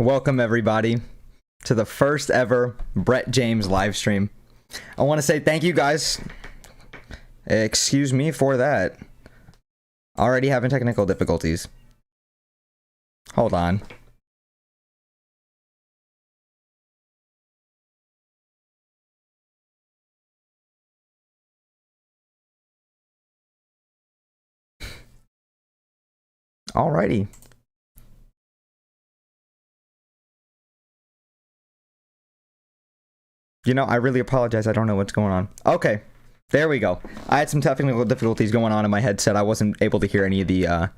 Welcome everybody to the first ever Brett James live stream. I want to say thank you guys. Excuse me for that. Already having technical difficulties. Hold on. Alrighty. You know, I really apologize. I don't know what's going on. Okay, there we go. I had some technical difficulties going on in my headset. I wasn't able to hear any of the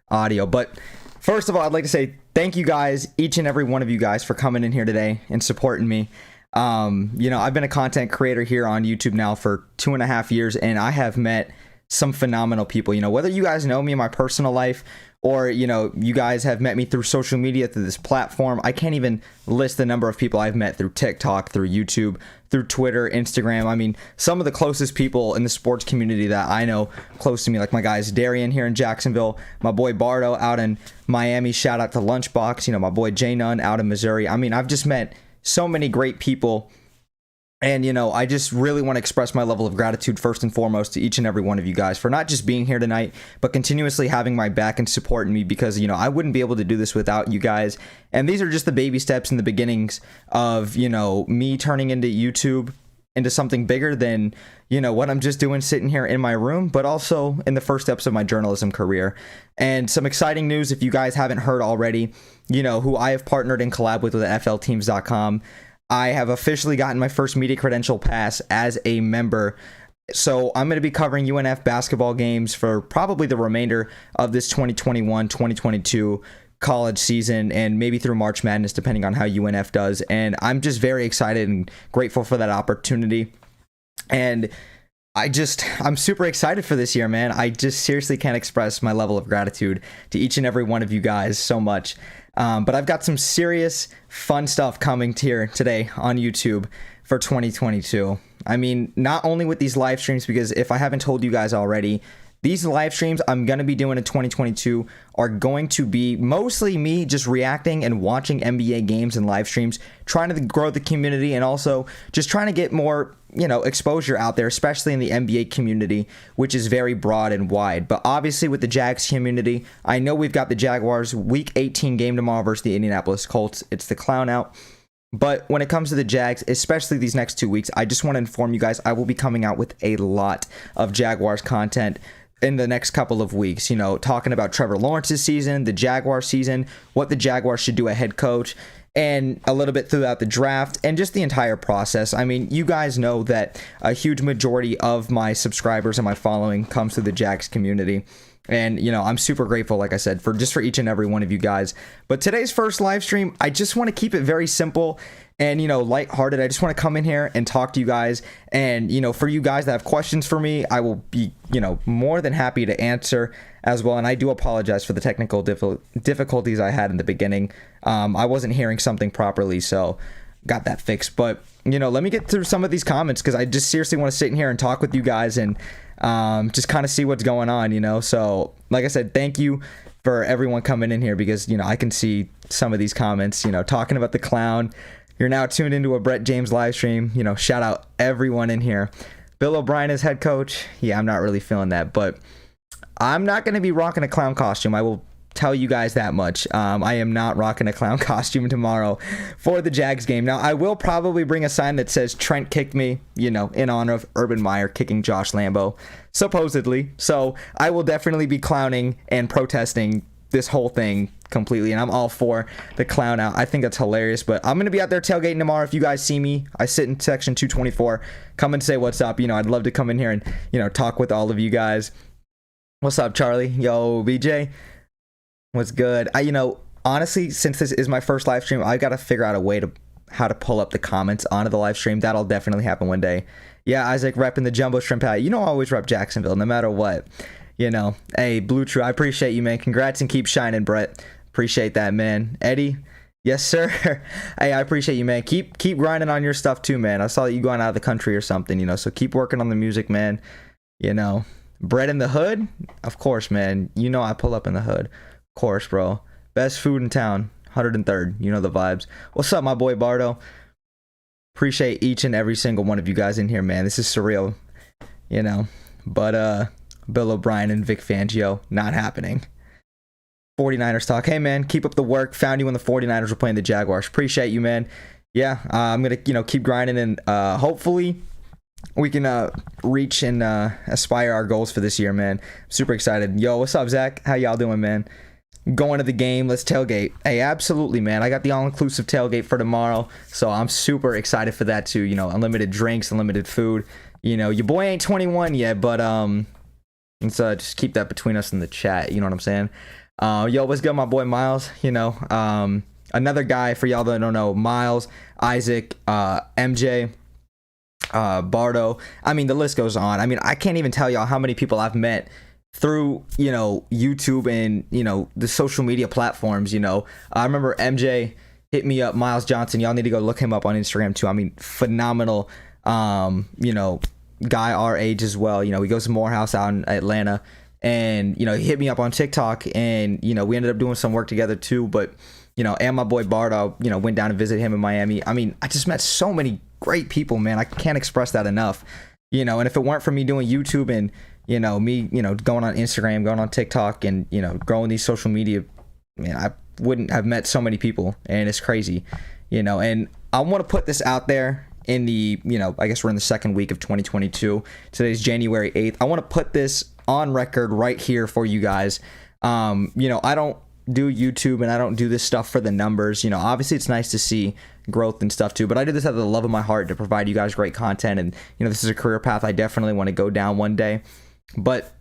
audio. But first of all, I'd like to say thank you guys, each and every one of you guys, for coming in here today and supporting me. You know, I've been a content creator here on YouTube now for 2.5 years, and I have met some phenomenal people. You know, whether you guys know me in my personal life or, you know, you guys have met me through social media, through this platform. I can't even list the number of people I've met through TikTok, through YouTube, through Twitter, Instagram. I mean, some of the closest people in the sports community that I know close to me, like my guys Darian here in Jacksonville, my boy Bardo out in Miami, shout out to Lunchbox, you know, my boy Jay Nunn out in Missouri. I mean, I've just met so many great people. And, you know, I just really want to express my level of gratitude first and foremost to each and every one of you guys for not just being here tonight, but continuously having my back and supporting me, because, you know, I wouldn't be able to do this without you guys. And these are just the baby steps and the beginnings of, you know, me turning into YouTube into something bigger than, you know, what I'm just doing sitting here in my room, but also in the first steps of my journalism career. And some exciting news, if you guys haven't heard already, you know, who I have partnered and collab with NFLteams.com. I have officially gotten my first media credential pass as a member. So I'm going to be covering UNF basketball games for probably the remainder of this 2021-2022 college season, and maybe through March Madness, depending on how UNF does. And I'm just very excited and grateful for that opportunity. And I'm super excited for this year, man. I just seriously can't express my level of gratitude to each and every one of you guys so much. But I've got some serious fun stuff coming here today on YouTube for 2022. I mean, not only with these live streams, because if I haven't told you guys already, these live streams I'm going to be doing in 2022 are going to be mostly me just reacting and watching NBA games and live streams, trying to grow the community, and also just trying to get more, you know, exposure out there, especially in the NBA community, which is very broad and wide. But obviously with the Jags community, I know we've got the Jaguars Week 18 game tomorrow versus the Indianapolis Colts. It's the clown out. But when it comes to the Jags, especially these next 2 weeks, I just want to inform you guys, I will be coming out with a lot of Jaguars content in the next couple of weeks, you know, talking about Trevor Lawrence's season, the Jaguar season, what the Jaguars should do at head coach, and a little bit throughout the draft, and just the entire process. I mean, you guys know that a huge majority of my subscribers and my following comes through the Jags community. And, you know, I'm super grateful, like I said, for each and every one of you guys. But today's first live stream, I just want to keep it very simple and, you know, lighthearted. I just want to come in here and talk to you guys. And, you know, for you guys that have questions for me, I will be, you know, more than happy to answer as well. And I do apologize for the technical difficulties I had in the beginning. I wasn't hearing something properly, so got that fixed. But, you know, let me get through some of these comments, because I just seriously want to sit in here and talk with you guys and just kind of see what's going on, you know. So like I said, thank you for everyone coming in here, because, you know, I can see some of these comments, you know, talking about the clown. You're now tuned into a Brett James live stream. You know, shout out everyone in here. Bill O'Brien is head coach. Yeah, I'm not really feeling that, but I'm not going to be rocking a clown costume. I will tell you guys that much. I am not rocking a clown costume tomorrow for the Jags game. Now, I will probably bring a sign that says Trent kicked me, you know, in honor of Urban Meyer kicking Josh Lambo, supposedly. So I will definitely be clowning and protesting this whole thing completely, and I'm all for the clown out. I think that's hilarious. But I'm going to be out there tailgating tomorrow. If you guys see me, I sit in section 224. Come and say what's up. You know, I'd love to come in here and, you know, talk with all of you guys. What's up, Charlie? Yo, BJ. What's good? You know, honestly, since this is my first live stream, I got to figure out a way to how to pull up the comments onto the live stream. That'll definitely happen one day. Yeah, Isaac repping the Jumbo Shrimp hat. You know, I always rep Jacksonville, no matter what. You know, hey, Blue True, I appreciate you, man. Congrats and keep shining, Brett. Appreciate that, man. Eddie, yes, sir. Hey, I appreciate you, man. Keep grinding on your stuff too, man. I saw that you going out of the country or something, you know, so keep working on the music, man. You know, Bread in the Hood? Of course, man. You know I pull up in the hood. Of course, bro. Best food in town. 103rd. You know the vibes. What's up, my boy Bardo? Appreciate each and every single one of you guys in here, man. This is surreal, you know. But Bill O'Brien and Vic Fangio, not happening. 49ers talk. Hey, man, keep up the work. Found you when the 49ers were playing the Jaguars. Appreciate you, man. Yeah, I'm going to, keep grinding, and hopefully we can reach and aspire our goals for this year, man. Super excited. Yo, what's up, Zach? How y'all doing, man? Going to the game. Let's tailgate. Hey, absolutely, man. I got the all-inclusive tailgate for tomorrow, so I'm super excited for that too. Unlimited drinks, unlimited food. Your boy ain't 21 yet, but let's just keep that between us in the chat. You know what I'm saying? Yo, what's good, my boy Miles? Another guy for y'all that don't know, Miles, Isaac, MJ, Bardo. I mean, the list goes on. I mean, I can't even tell y'all how many people I've met through YouTube and the social media platforms. I remember MJ hit me up, Miles Johnson. Y'all need to go look him up on Instagram too. I mean, phenomenal guy our age as well. He goes to Morehouse out in Atlanta, and he hit me up on TikTok, and we ended up doing some work together too. But and my boy Bardo, went down to visit him in Miami. I mean, I just met so many great people, man. I can't express that enough. And if it weren't for me doing YouTube and me, going on Instagram, going on TikTok, and, growing these social media, man, I wouldn't have met so many people, and it's crazy, and I want to put this out there in the, I guess we're in the second week of 2022. Today's January 8th. I want to put this on record right here for you guys. I don't do YouTube, and I don't do this stuff for the numbers. Obviously it's nice to see growth and stuff too, but I do this out of the love of my heart to provide you guys great content, and this is a career path I definitely want to go down one day. But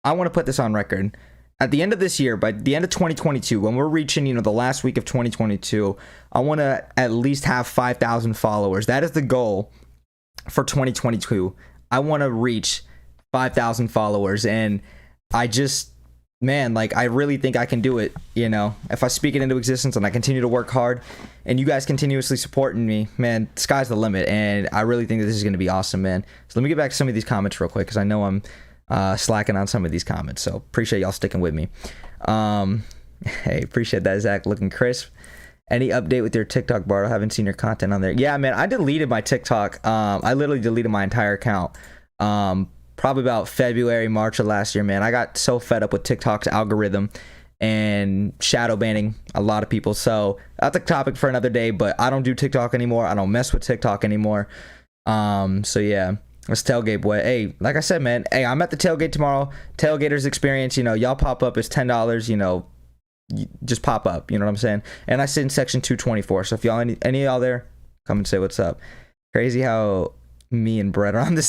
I want to put this on record. At the end of this year, by the end of 2022, when we're reaching, the last week of 2022, I want to at least have 5,000 followers. That is the goal for 2022. I want to reach 5,000 followers, and I just, man, I really think I can do it. If I speak it into existence and I continue to work hard, and you guys continuously supporting me, man, sky's the limit. And I really think that this is going to be awesome, man. So let me get back to some of these comments real quick, because I know I'm slacking on some of these comments, so appreciate y'all sticking with me. Hey, appreciate that, Zach, looking crisp. Any update with your TikTok, Bart? I haven't seen your content on there. Yeah, man, I deleted my TikTok. I literally deleted my entire account probably about February, March of last year, man. I got so fed up with TikTok's algorithm and shadow banning a lot of people. So that's a topic for another day, but I don't do TikTok anymore. I don't mess with TikTok anymore. So yeah, let's tailgate, boy. Hey, like I said, man, hey, I'm at the tailgate tomorrow. Tailgaters experience, y'all pop up. It's $10, you just pop up, you know what I'm saying? And I sit in section 224. So if y'all, any of y'all there, come and say what's up. Crazy how me and Brett are around the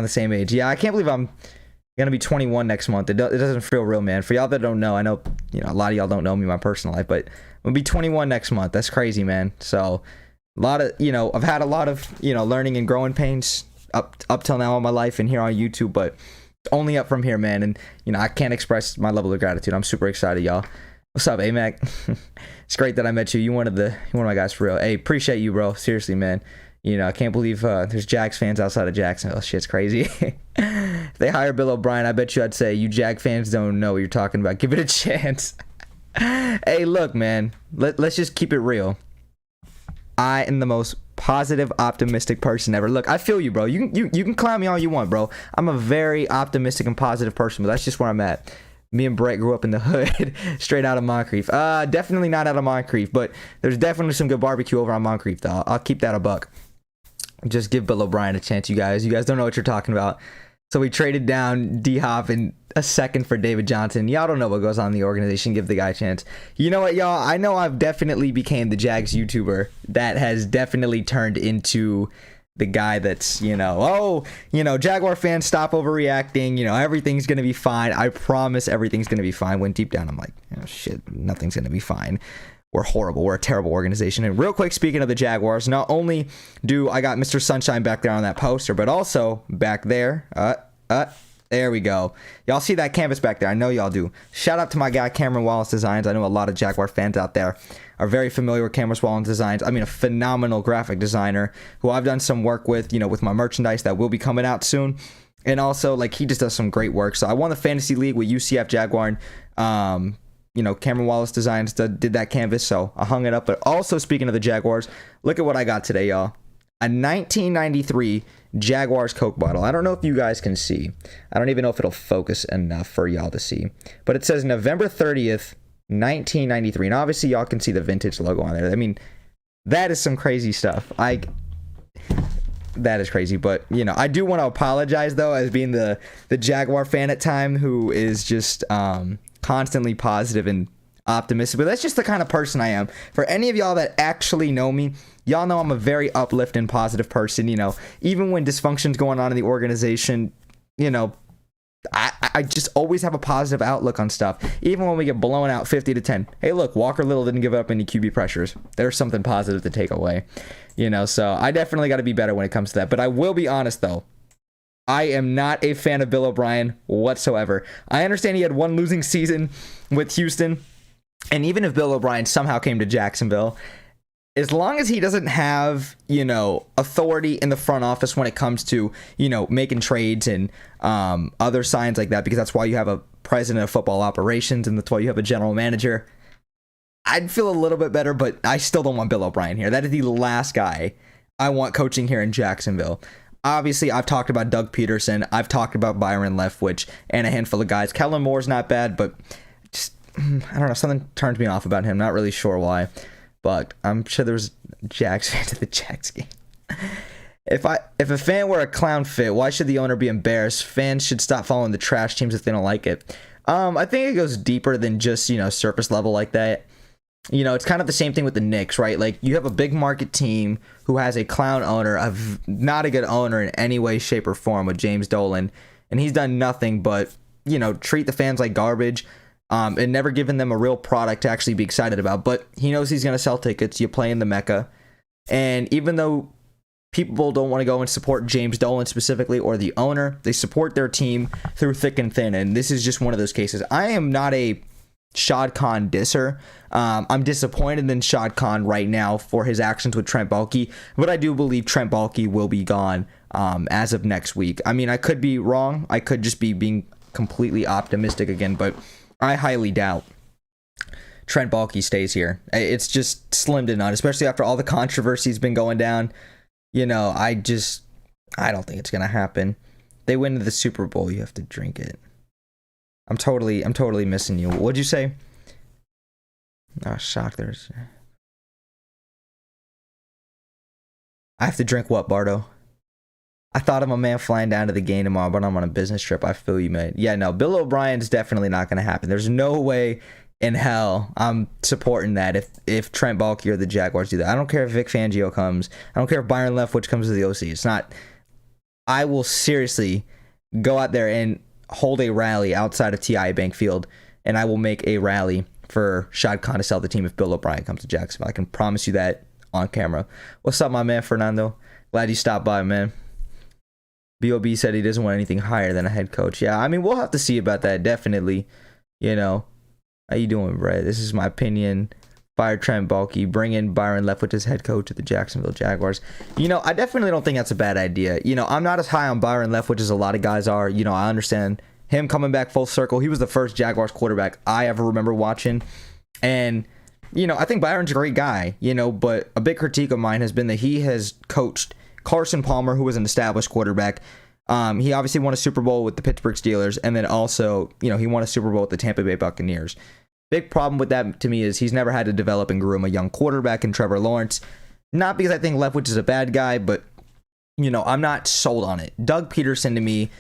same age. Yeah, I can't believe I'm gonna be 21 next month. It doesn't feel real, man. For y'all that don't know, I know a lot of y'all don't know me in my personal life, but I'm gonna be 21 next month. That's crazy, man. So a lot of I've had a lot of learning and growing pains up till now in my life and here on YouTube, but it's only up from here, man. And I can't express my level of gratitude. I'm super excited, y'all. What's up, AMAC? It's great that I met you. You're one of my guys for real. Hey, appreciate you, bro. Seriously, man. I can't believe there's Jags fans outside of Jacksonville. Shit's crazy. If they hire Bill O'Brien, I bet you I'd say, you Jag fans don't know what you're talking about. Give it a chance. Hey, look, man. Let's just keep it real. I am the most positive, optimistic person ever. Look, I feel you, bro. You can clown me all you want, bro. I'm a very optimistic and positive person, but that's just where I'm at. Me and Brett grew up in the hood, straight out of Moncrief. Definitely not out of Moncrief, but there's definitely some good barbecue over on Moncrief, though. I'll keep that a buck. Just give Bill O'Brien a chance, you guys. You guys don't know what you're talking about. So we traded down D-Hop in a second for David Johnson. Y'all don't know what goes on in the organization. Give the guy a chance. You know what, y'all? I know I've definitely became the Jags YouTuber that has definitely turned into the guy that's, Jaguar fans, stop overreacting. Everything's going to be fine. I promise everything's going to be fine. When deep down, I'm like, oh, shit, nothing's going to be fine. We're horrible. We're a terrible organization. And real quick, speaking of the Jaguars, not only do I got Mr. Sunshine back there on that poster, but also back there, there we go. Y'all see that canvas back there? I know y'all do. Shout out to my guy, Cameron Wallace Designs. I know a lot of Jaguar fans out there are very familiar with Cameron Wallace Designs. I mean, a phenomenal graphic designer who I've done some work with, with my merchandise that will be coming out soon. And also, he just does some great work. So I won the Fantasy League with UCF Jaguar Cameron Wallace Designs did that canvas, so I hung it up. But also, speaking of the Jaguars, look at what I got today, y'all. A 1993 Jaguars Coke bottle. I don't know if you guys can see. I don't even know if it'll focus enough for y'all to see. But it says November 30th, 1993. And obviously, y'all can see the vintage logo on there. I mean, that is some crazy stuff. That is crazy. But, I do want to apologize, though, as being the Jaguar fan at time who is just constantly positive and optimistic. But that's just the kind of person I am. For any of y'all that actually know me, y'all know I'm a very uplifting, positive person. Even when dysfunction's going on in the organization, I just always have a positive outlook on stuff. Even when we get blown out 50-10. Hey, look, Walker Little didn't give up any QB pressures. There's something positive to take away. So I definitely got to be better when it comes to that. But I will be honest, though. I am not a fan of Bill O'Brien whatsoever. I understand he had one losing season with Houston. And even if Bill O'Brien somehow came to Jacksonville, as long as he doesn't have, authority in the front office when it comes to, making trades and other signs like that, because that's why you have a president of football operations and that's why you have a general manager, I'd feel a little bit better, but I still don't want Bill O'Brien here. That is the last guy I want coaching here in Jacksonville. Obviously, I've talked about Doug Peterson. I've talked about Byron Leftwich and a handful of guys. Kellen Moore's not bad, but just, I don't know, something turns me off about him. Not really sure why. But I'm sure there was Jags fans at the Jags game. If a fan were a clown fit, why should the owner be embarrassed? Fans should stop following the trash teams if they don't like it. I think it goes deeper than just, surface level like that. It's kind of the same thing with the Knicks, right? Like, you have a big market team who has a clown owner, not a good owner in any way, shape, or form with James Dolan. And he's done nothing but, treat the fans like garbage. And never given them a real product to actually be excited about. But he knows he's going to sell tickets. You play in the Mecca. And even though people don't want to go and support James Dolan specifically or the owner, they support their team through thick and thin. And this is just one of those cases. I am not a Shad Khan disser. I'm disappointed in Shad Khan right now for his actions with Trent Baalke. But I do believe Trent Baalke will be gone as of next week. I mean, I could be wrong. I could just be being completely optimistic again. But I highly doubt Trent Baalke stays here. It's just slim to none, especially after all the controversy's been going down. I don't think it's going to happen. They win the Super Bowl, you have to drink it. I'm totally missing you. What'd you say? Oh, shock. I have to drink what, Bardo? I thought I'm a man flying down to the game tomorrow, but I'm on a business trip. I feel you, man. Yeah, no, Bill O'Brien's definitely not going to happen. There's no way in hell I'm supporting that if Trent Baalke or the Jaguars do that. I don't care if Vic Fangio comes. I don't care if Byron Leftwich comes to the OC. It's not. I will seriously go out there and hold a rally outside of TI Bank Field, and I will make a rally for Shad Khan to sell the team if Bill O'Brien comes to Jacksonville. I can promise you that on camera. What's up, my man, Fernando? Glad you stopped by, man. B.O.B. said he doesn't want anything higher than a head coach. Yeah, I mean, we'll have to see about that, definitely. How you doing, Brett? This is my opinion. Fire Trent Baalke. Bring in Byron Leftwich as head coach of the Jacksonville Jaguars. I definitely don't think that's a bad idea. I'm not as high on Byron Leftwich as a lot of guys are. I understand him coming back full circle. He was the first Jaguars quarterback I ever remember watching. And, I think Byron's a great guy, but a big critique of mine has been that he has coached Carson Palmer, who was an established quarterback. He obviously won a Super Bowl with the Pittsburgh Steelers, and then also, he won a Super Bowl with the Tampa Bay Buccaneers. Big problem with that to me is he's never had to develop and groom a young quarterback in Trevor Lawrence. Not because I think Leftwich is a bad guy, but, I'm not sold on it. Doug Peterson, to me,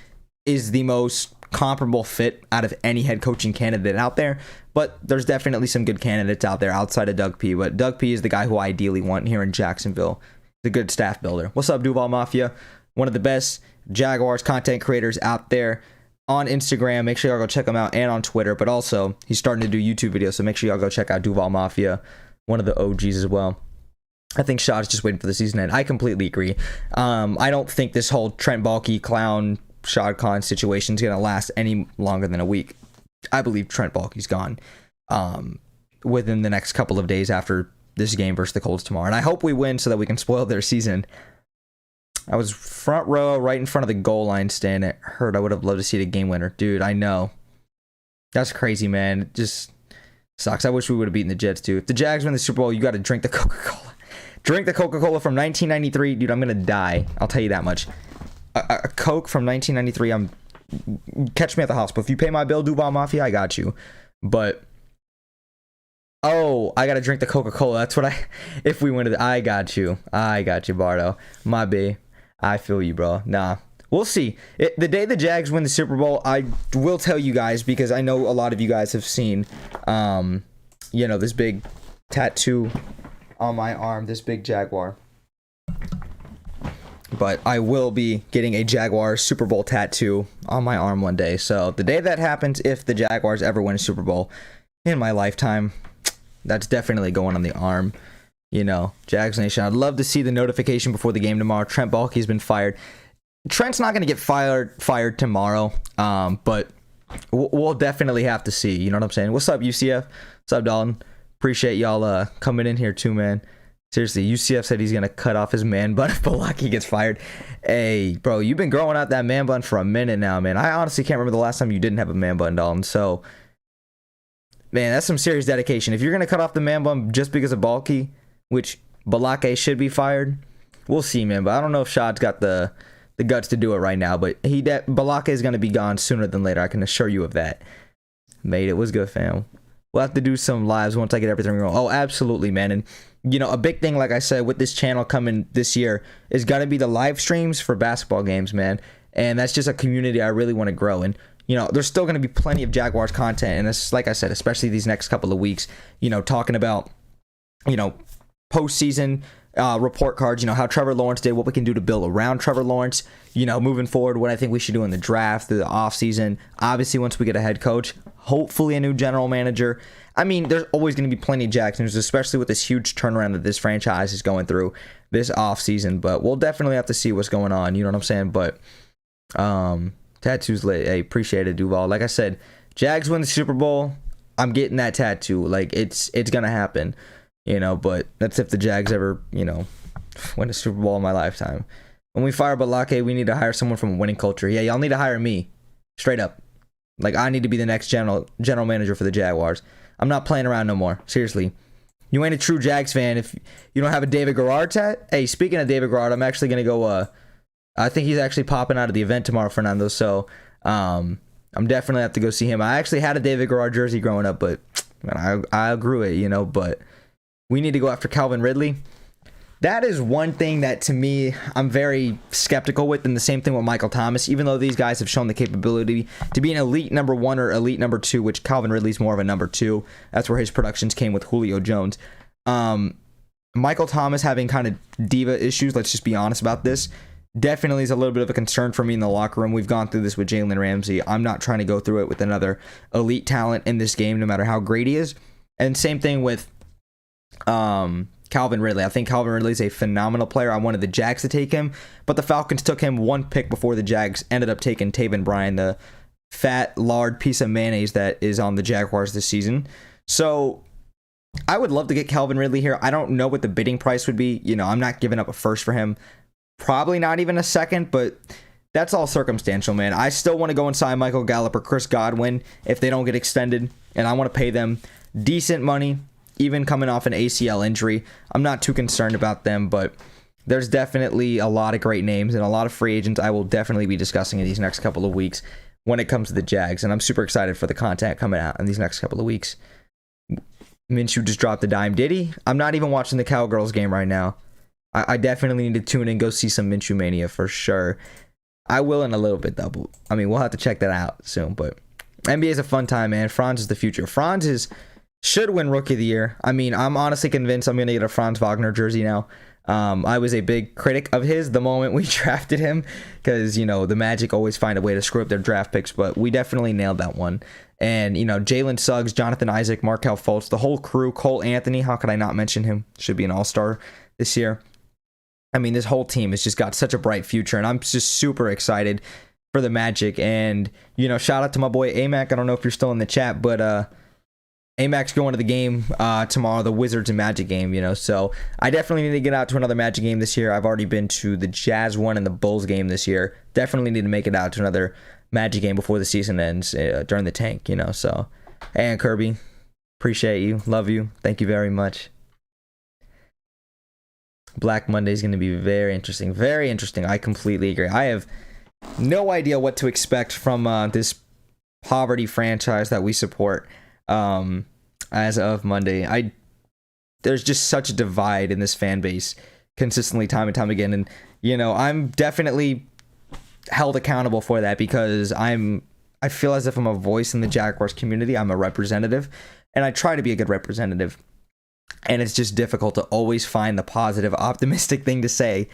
is the most comparable fit out of any head coaching candidate out there, but there's definitely some good candidates out there outside of Doug P. But Doug P is the guy who I ideally want here in Jacksonville. The good staff builder. What's up, Duval Mafia? One of the best Jaguars content creators out there on Instagram. Make sure y'all go check him out, and on Twitter. But also, he's starting to do YouTube videos, so make sure y'all go check out Duval Mafia, one of the OGs as well. I think Shad's just waiting for the season to end. I completely agree. I don't think this whole Trent Baalke clown Shad Khan situation is going to last any longer than a week. I believe Trent Baalke's gone within the next couple of days after this game versus the Colts tomorrow. And I hope we win so that we can spoil their season. I was front row right in front of the goal line stand. It hurt. I would have loved to see the game winner. Dude, I know. That's crazy, man. Just Sucks. I wish we would have beaten the Jets too. If the Jags win the Super Bowl, you got to drink the Coca-Cola. Drink the Coca-Cola from 1993, dude. I'm gonna die. I'll tell you that much. A Coke from 1993. Catch me at the hospital. If you pay my bill, Duval Mafia, I got you. But oh, I gotta drink the Coca-Cola. That's what if we win it, I got you, Bardo. My B. I feel you, bro. Nah. We'll see. The day the Jags win the Super Bowl, I will tell you guys, because I know a lot of you guys have seen, this big tattoo on my arm, this big Jaguar. But I will be getting a Jaguar Super Bowl tattoo on my arm one day. So the day that happens, if the Jaguars ever win a Super Bowl in my lifetime, that's definitely going on the arm. Jags Nation. I'd love to see the notification before the game tomorrow. Trent Baalke's been fired. Trent's not going to get fired tomorrow, but we'll definitely have to see. You know what I'm saying? What's up, UCF? What's up, Dalton? Appreciate y'all coming in here too, man. Seriously, UCF said he's going to cut off his man bun if Welocme gets fired. Hey, bro, you've been growing out that man bun for a minute now, man. I honestly can't remember the last time you didn't have a man bun, Dalton. So, man, that's some serious dedication. If you're going to cut off the man bun just because of Baalke, which Welocme should be fired, we'll see, man. But I don't know if Shad's got the guts to do it right now, but Welocme is going to be gone sooner than later. I can assure you of that. Mate, it was good, fam. We'll have to do some lives once I get everything wrong. Oh, absolutely, man. And a big thing, like I said, with this channel coming this year is going to be the live streams for basketball games, man. And that's just a community I really want to grow. And there's still going to be plenty of Jaguars content, and it's like I said, especially these next couple of weeks, talking about postseason report cards, how Trevor Lawrence did, what we can do to build around Trevor Lawrence, moving forward, what I think we should do in the draft, through the offseason. Obviously, once we get a head coach, hopefully a new general manager. I mean, there's always going to be plenty of Jags news, especially with this huge turnaround that this franchise is going through this offseason. But we'll definitely have to see what's going on. You know what I'm saying? But tattoos lit. Hey, appreciate it, Duval. Like I said, Jags win the Super Bowl. I'm getting that tattoo. Like, it's going to happen. But that's if the Jags ever, win a Super Bowl in my lifetime. When we fire Welocme, we need to hire someone from a winning culture. Yeah, y'all need to hire me. Straight up. Like, I need to be the next general manager for the Jaguars. I'm not playing around no more. Seriously. You ain't a true Jags fan if you don't have a David Garrard tat. Hey, speaking of David Garrard, I'm actually going to go, I think he's actually popping out of the event tomorrow, Fernando. So, I'm definitely have to go see him. I actually had a David Garrard jersey growing up, but man, I grew it, but we need to go after Calvin Ridley. That is one thing that, to me, I'm very skeptical with, and the same thing with Michael Thomas, even though these guys have shown the capability to be an elite number one or elite number two, which Calvin Ridley's more of a number two. That's where his productions came with Julio Jones. Michael Thomas having kind of diva issues, let's just be honest about this, definitely is a little bit of a concern for me in the locker room. We've gone through this with Jalen Ramsey. I'm not trying to go through it with another elite talent in this game, no matter how great he is. And same thing with Calvin Ridley. I think Calvin Ridley is a phenomenal player. I wanted the Jags to take him, but the Falcons took him one pick before the Jags ended up taking Taven Bryan, the fat, lard piece of mayonnaise that is on the Jaguars this season. So I would love to get Calvin Ridley here. I don't know what the bidding price would be. I'm not giving up a first for him. Probably not even a second, but that's all circumstantial, man. I still want to go and sign Michael Gallup or Chris Godwin if they don't get extended, and I want to pay them decent money, even coming off an ACL injury. I'm not too concerned about them, but there's definitely a lot of great names and a lot of free agents I will definitely be discussing in these next couple of weeks when it comes to the Jags, and I'm super excited for the content coming out in these next couple of weeks. Minshew just dropped a dime. Did he? I'm not even watching the Cowgirls game right now. I definitely need to tune in and go see some Minshew Mania for sure. I will in a little bit, though. But, I mean, we'll have to check that out soon, but NBA is a fun time, man. Franz is the future. Franz should win Rookie of the Year. I mean, I'm honestly convinced I'm going to get a Franz Wagner jersey now. I was a big critic of his the moment we drafted him because, the Magic always find a way to screw up their draft picks, but we definitely nailed that one. And, Jalen Suggs, Jonathan Isaac, Markelle Fultz, the whole crew, Cole Anthony, how could I not mention him? Should be an all-star this year. I mean, this whole team has just got such a bright future, and I'm just super excited for the Magic. And, shout out to my boy AMAC. I don't know if you're still in the chat, but AMAC's going to the game tomorrow, the Wizards and Magic game, so I definitely need to get out to another Magic game this year. I've already been to the Jazz one and the Bulls game this year. Definitely need to make it out to another Magic game before the season ends during the tank, so. And Kirby, Appreciate you. Love you. Thank you very much. Black Monday is going to be very interesting. Very interesting. I completely agree. I have no idea what to expect from this poverty franchise that we support as of Monday. There's just such a divide in this fan base consistently time and time again. And, you know, I'm definitely held accountable for that because I feel as if I'm a voice in the Jaguars community. I'm a representative, and I try to be a good representative. And it's just difficult to always find the positive, optimistic thing to say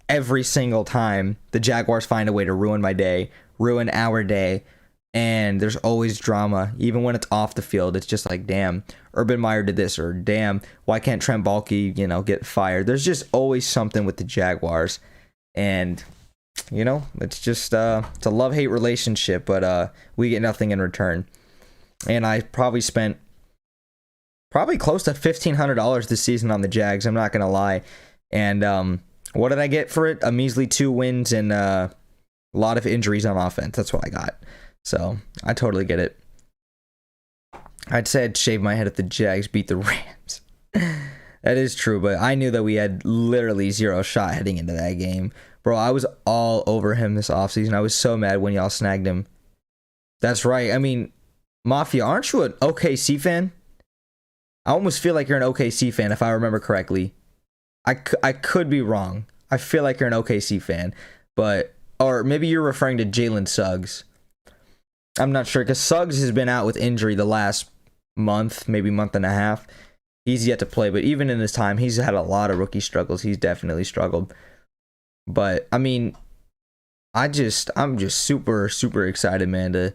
every single time the Jaguars find a way to ruin my day, ruin our day. And there's always drama, even when it's off the field. It's just like, damn, Urban Meyer did this, or damn, why can't Trent Baalke, get fired? There's just always something with the Jaguars. And, it's just, it's a love-hate relationship, but we get nothing in return. And I probably spent close to $1,500 this season on the Jags, I'm not going to lie. And what did I get for it? A measly 2 wins and a lot of injuries on offense. That's what I got. So I totally get it. I'd say I'd shave my head if the Jags beat the Rams. That is true, but I knew that we had literally zero shot heading into that game. Bro, I was all over him this offseason. I was so mad when y'all snagged him. That's right. I mean, Mafia, aren't you an OKC fan? I almost feel like you're an OKC fan, if I remember correctly. I could be wrong. I feel like you're an OKC fan. Or maybe you're referring to Jalen Suggs. I'm not sure, because Suggs has been out with injury the last month, maybe month and a half. He's yet to play, but even in this time, he's had a lot of rookie struggles. He's definitely struggled. But, I mean, I'm just super, super excited, man, to,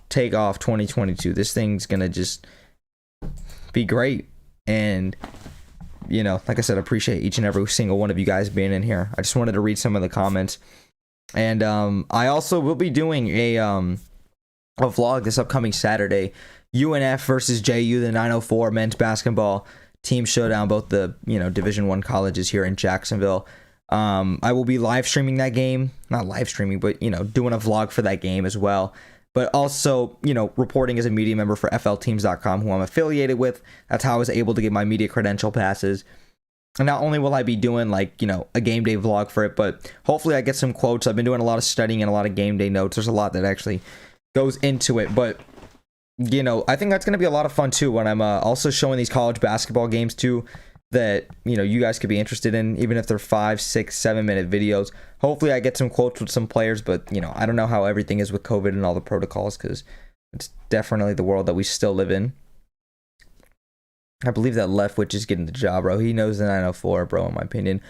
take off 2022. This thing's going to just be great. And, like I said, I appreciate each and every single one of you guys being in here. I just wanted to read some of the comments. And I also will be doing a vlog this upcoming Saturday. UNF versus JU, the 904 men's basketball team showdown, both the Division I colleges here in Jacksonville. I will be live streaming that game. Not live streaming, but doing a vlog for that game as well. But also, reporting as a media member for FLTeams.com, who I'm affiliated with. That's how I was able to get my media credential passes. And not only will I be doing a game day vlog for it, but hopefully I get some quotes. I've been doing a lot of studying and a lot of game day notes. There's a lot that actually goes into it. But, I think that's going to be a lot of fun too when I'm also showing these college basketball games too that, you guys could be interested in, even if they're 5, 6, 7 minute videos. Hopefully I get some quotes with some players, but, I don't know how everything is with COVID and all the protocols because it's definitely the world that we still live in. I believe that Leftwich is getting the job, bro. He knows the 904, bro, in my opinion.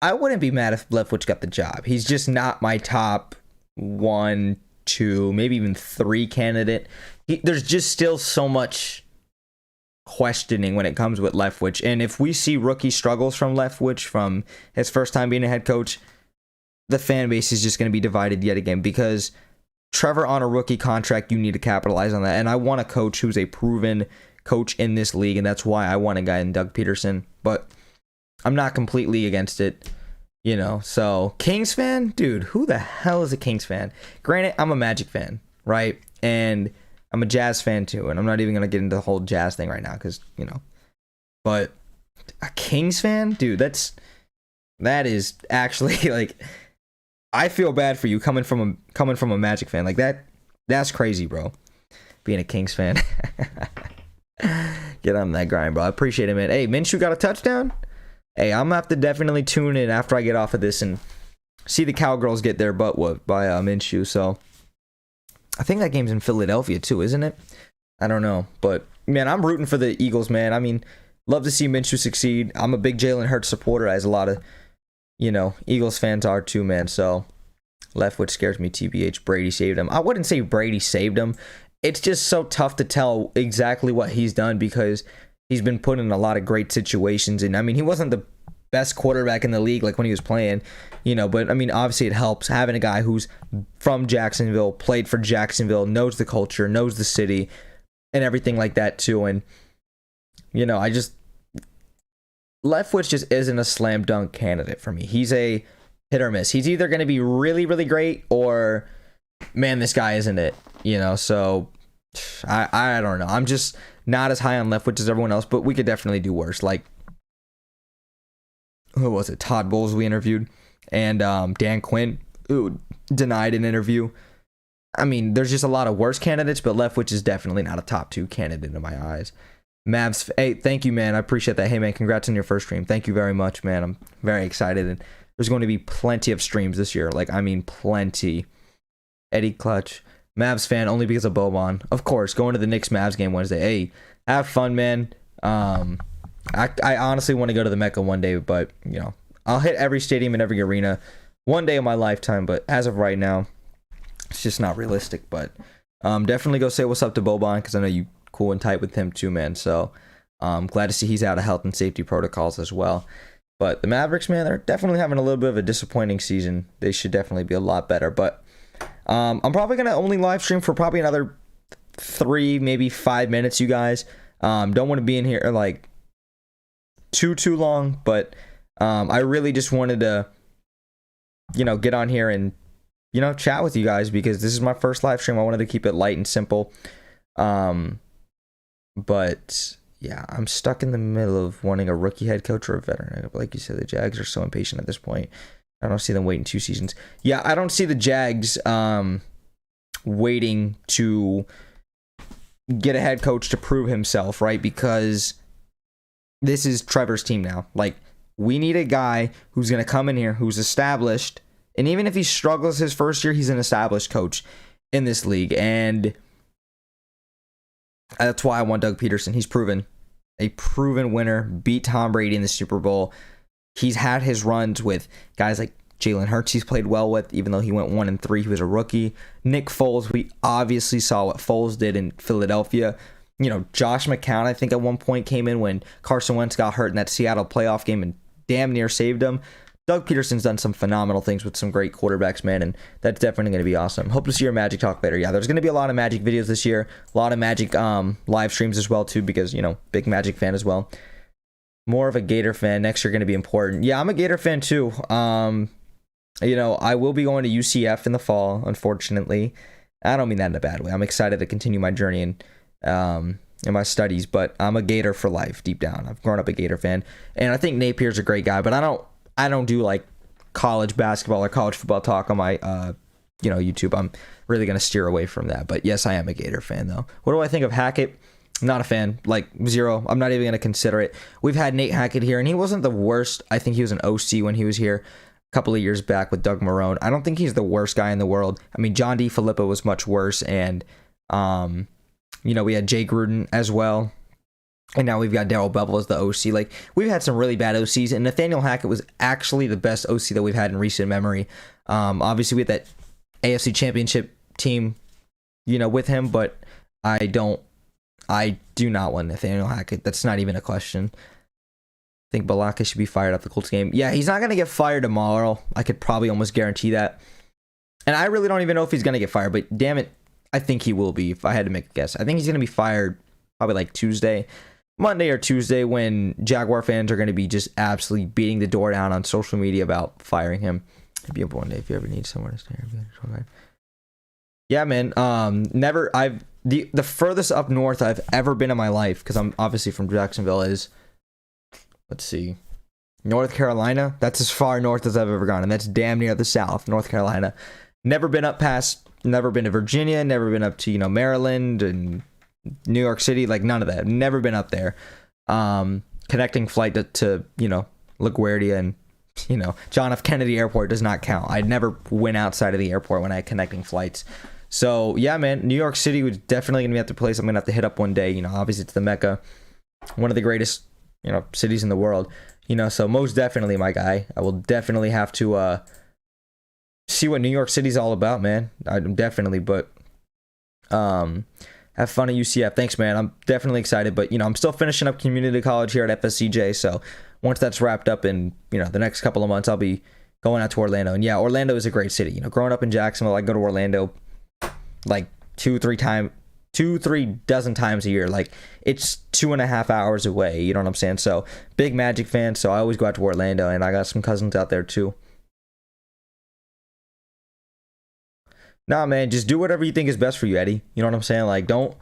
I wouldn't be mad if Leftwich got the job. He's just not my top 1, 2, maybe even 3 candidate. There's just still so much questioning when it comes with Leftwich. And if we see rookie struggles from Leftwich from his first time being a head coach, the fan base is just going to be divided yet again because Trevor on a rookie contract, you need to capitalize on that. And I want a coach who's a proven coach in this league, and that's why I want a guy in Doug Peterson, but I'm not completely against it, so Kings fan, dude, who the hell is a Kings fan? Granted, I'm a Magic fan, right? And I'm a Jazz fan too, and I'm not even going to get into the whole Jazz thing right now because, but a Kings fan, dude, that is actually I feel bad for you coming from a Magic fan. That's crazy, bro, being a Kings fan. Get on that grind, bro. I appreciate it, man. Hey, Minshew got a touchdown? Hey, I'm gonna have to definitely tune in after I get off of this and see the Cowgirls get their butt whooped by Minshew. So I think that game's in Philadelphia too, isn't it? I don't know. But man, I'm rooting for the Eagles, man. I mean, love to see Minshew succeed. I'm a big Jalen Hurts supporter, as a lot of, Eagles fans are too, man. So Leftwich scares me, TBH. Brady saved him. I wouldn't say Brady saved him. It's just so tough to tell exactly what he's done because he's been put in a lot of great situations. And I mean, he wasn't the best quarterback in the league when he was playing, but I mean, obviously it helps having a guy who's from Jacksonville, played for Jacksonville, knows the culture, knows the city, and everything like that too. And, Leftwich just isn't a slam dunk candidate for me. He's a hit or miss. He's either going to be really, really great or, man, this guy isn't it, so I don't know. I'm just not as high on Leftwich as everyone else, but we could definitely do worse. Like, who was it? Todd Bowles we interviewed, and Dan Quinn, who denied an interview. I mean, there's just a lot of worse candidates, but Leftwich is definitely not a top 2 candidate in my eyes. Mavs, hey, thank you, man. I appreciate that. Hey, man, congrats on your first stream. Thank you very much, man. I'm very excited, and there's going to be plenty of streams this year. Like, I mean, plenty. Eddie Clutch, Mavs fan only because of Boban. Of course, going to the Knicks Mavs game Wednesday. Hey, have fun, man. I honestly want to go to the Mecca one day, but you know, I'll hit every stadium and every arena one day in my lifetime. But as of right now, it's just not realistic. But definitely go say what's up to Boban, because I know you cool and tight with him too, man. So glad to see he's out of health and safety protocols as well. But the Mavericks, man, they're definitely having a little bit of a disappointing season. They should definitely be a lot better. But I'm probably gonna only live stream for probably another 3, maybe 5 minutes, you guys. Don't want to be in here like too long, but I really just wanted to, you know, get on here and, you know, chat with you guys, because this is my first live stream. I wanted to keep it light and simple. But yeah, I'm stuck in the middle of wanting a rookie head coach or a veteran. Like you said, the Jags are so impatient at this point. I don't see them waiting 2 seasons. Yeah, I don't see the Jags waiting to get a head coach to prove himself, right? Because this is Trevor's team now. Like, we need a guy who's going to come in here, who's established, and even if he struggles his first year, he's an established coach in this league. And that's why I want Doug Peterson. He's proven a proven winner, beat Tom Brady in the Super Bowl. He's had his runs with guys like Jalen Hurts he's played well with, even though he went 1-3. He was a rookie. Nick Foles, we obviously saw what Foles did in Philadelphia. You know, Josh McCown, I think at one point came in when Carson Wentz got hurt in that Seattle playoff game and damn near saved him. Doug Peterson's done some phenomenal things with some great quarterbacks, man, and that's definitely going to be awesome. Hope to see your Magic talk later. Yeah, there's going to be a lot of Magic videos this year, a lot of Magic live streams as well, too, because, you know, big Magic fan as well. More of a Gator fan. Next year going to be important. Yeah, I'm a Gator fan, too. You know, I will be going to UCF in the fall, unfortunately. I don't mean that in a bad way. I'm excited to continue my journey in my studies, but I'm a Gator for life deep down. I've grown up a Gator fan, and I think Napier's a great guy, but I don't do like college basketball or college football talk on my YouTube. I'm really going to steer away from that. But yes, I am a Gator fan, though. What do I think of Hackett? Not a fan. Like, 0. I'm not even going to consider it. We've had Nate Hackett here, and he wasn't the worst. I think he was an OC when he was here a couple of years back with Doug Marrone. I don't think he's the worst guy in the world. I mean, John DeFilippo was much worse, and we had Jay Gruden as well. And now we've got Darrell Bevell as the OC. Like, we've had some really bad OCs, and Nathaniel Hackett was actually the best OC that we've had in recent memory. Obviously, we had that AFC Championship team, with him, but I do not want Nathaniel Hackett. That's not even a question. I think Balaka should be fired off the Colts game. Yeah, he's not going to get fired tomorrow. I could probably almost guarantee that. And I really don't even know if he's going to get fired, but damn it, I think he will be if I had to make a guess. I think he's going to be fired probably like Monday or Tuesday, when Jaguar fans are going to be just absolutely beating the door down on social media about firing him. Maybe one day if you ever need somewhere to stay. Yeah, man. The furthest up north I've ever been in my life, because I'm obviously from Jacksonville, is, let's see, North Carolina. That's as far north as I've ever gone, and that's damn near the south, North Carolina. Never been to Virginia, never been up to, Maryland and New York City, like none of that. Never been up there. Connecting flight to LaGuardia and John F. Kennedy Airport does not count. I never went outside of the airport when I had connecting flights. So yeah, man, New York City was definitely gonna be at the place I'm gonna have to hit up one day. Obviously it's the Mecca, one of the greatest cities in the world. So most definitely, my guy. I will definitely have to see what New York City's all about, man. I'm definitely, but have fun at UCF. Thanks, man. I'm definitely excited, but I'm still finishing up community college here at FSCJ. So once that's wrapped up in the next couple of months, I'll be going out to Orlando. And yeah, Orlando is a great city. Growing up in Jacksonville, I go to Orlando like 2-3 dozen times a year. Like, it's 2.5 hours away. You know what I'm saying? So big Magic fan. So I always go out to Orlando, and I got some cousins out there too. Nah, man, just do whatever you think is best for you, Eddie. You know what I'm saying? Like, don't.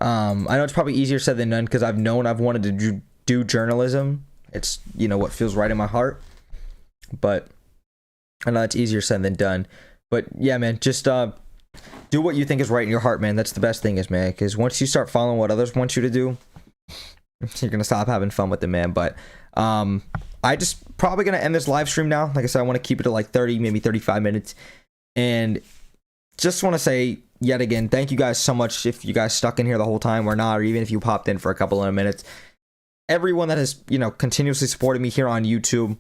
I know it's probably easier said than done because I've wanted to do journalism. It's, you know, what feels right in my heart. But I know it's easier said than done. But yeah, man, just do what you think is right in your heart, man. That's the best thing is, man. Because once you start following what others want you to do, you're gonna stop having fun with it, man. But I just probably gonna end this live stream now. Like I said, I want to keep it to like 30, maybe 35 minutes. And just want to say yet again, thank you guys so much if you guys stuck in here the whole time or not, or even if you popped in for a couple of minutes. Everyone that has, you know, continuously supported me here on YouTube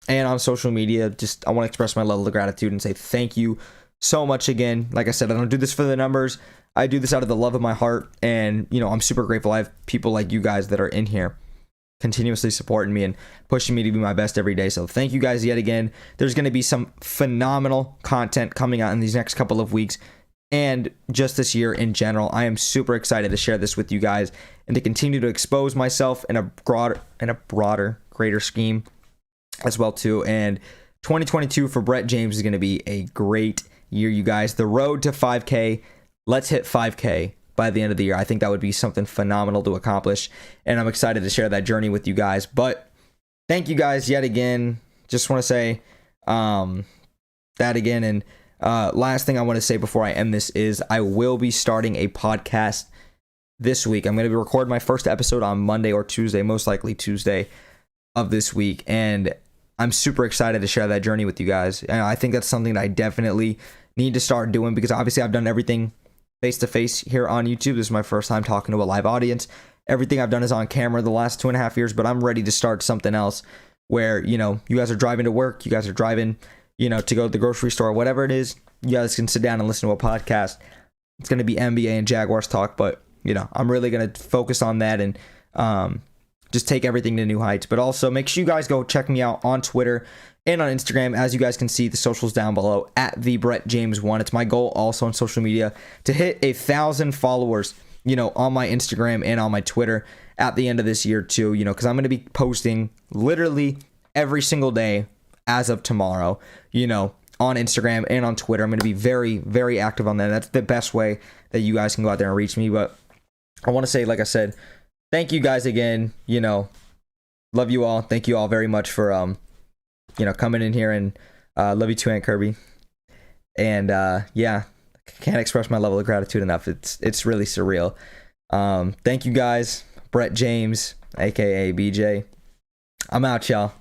and on social media, just I want to express my level of gratitude and say thank you so much again. Like I said, I don't do this for the numbers. I do this out of the love of my heart, and you know, I'm super grateful I have people like you guys that are in here continuously supporting me and pushing me to be my best every day. So thank you guys yet again. There's going to be some phenomenal content coming out in these next couple of weeks and just this year in general. I am super excited to share this with you guys and to continue to expose myself in a broader, greater scheme as well too. And 2022 for Brett James is going to be a great year, you guys. The road to 5K, let's hit 5K by the end of the year. I think that would be something phenomenal to accomplish, and I'm excited to share that journey with you guys. But thank you guys yet again. Just want to say that again. And last thing I want to say before I end this is I will be starting a podcast this week. I'm going to be recording my first episode on Monday or Tuesday, most likely Tuesday of this week, and I'm super excited to share that journey with you guys. And I think that's something that I definitely need to start doing because obviously I've done everything face-to-face here on YouTube. This is my first time talking to a live audience. Everything I've done is on camera the last 2.5 years, but I'm ready to start something else where, you know, you guys are driving to work, you guys are driving, you know, to go to the grocery store, whatever it is, you guys can sit down and listen to a podcast. It's going to be NBA and Jaguars talk, but, you know, I'm really going to focus on that and just take everything to new heights. But also make sure you guys go check me out on Twitter and on Instagram. As you guys can see, the socials down below at the Brett James 1. It's my goal also on social media to hit 1,000 followers, you know, on my Instagram and on my Twitter at the end of this year too, you know, because I'm going to be posting literally every single day as of tomorrow, you know, on Instagram and on Twitter. I'm going to be very, very active on that. That's the best way that you guys can go out there and reach me. But I want to say, like I said, thank you guys again, you know, love you all. Thank you all very much for, you know, coming in here, and love you too, Aunt Kirby. And yeah, can't express my level of gratitude enough. It's really surreal. Thank you guys. Brett James, aka BJ. I'm out, y'all.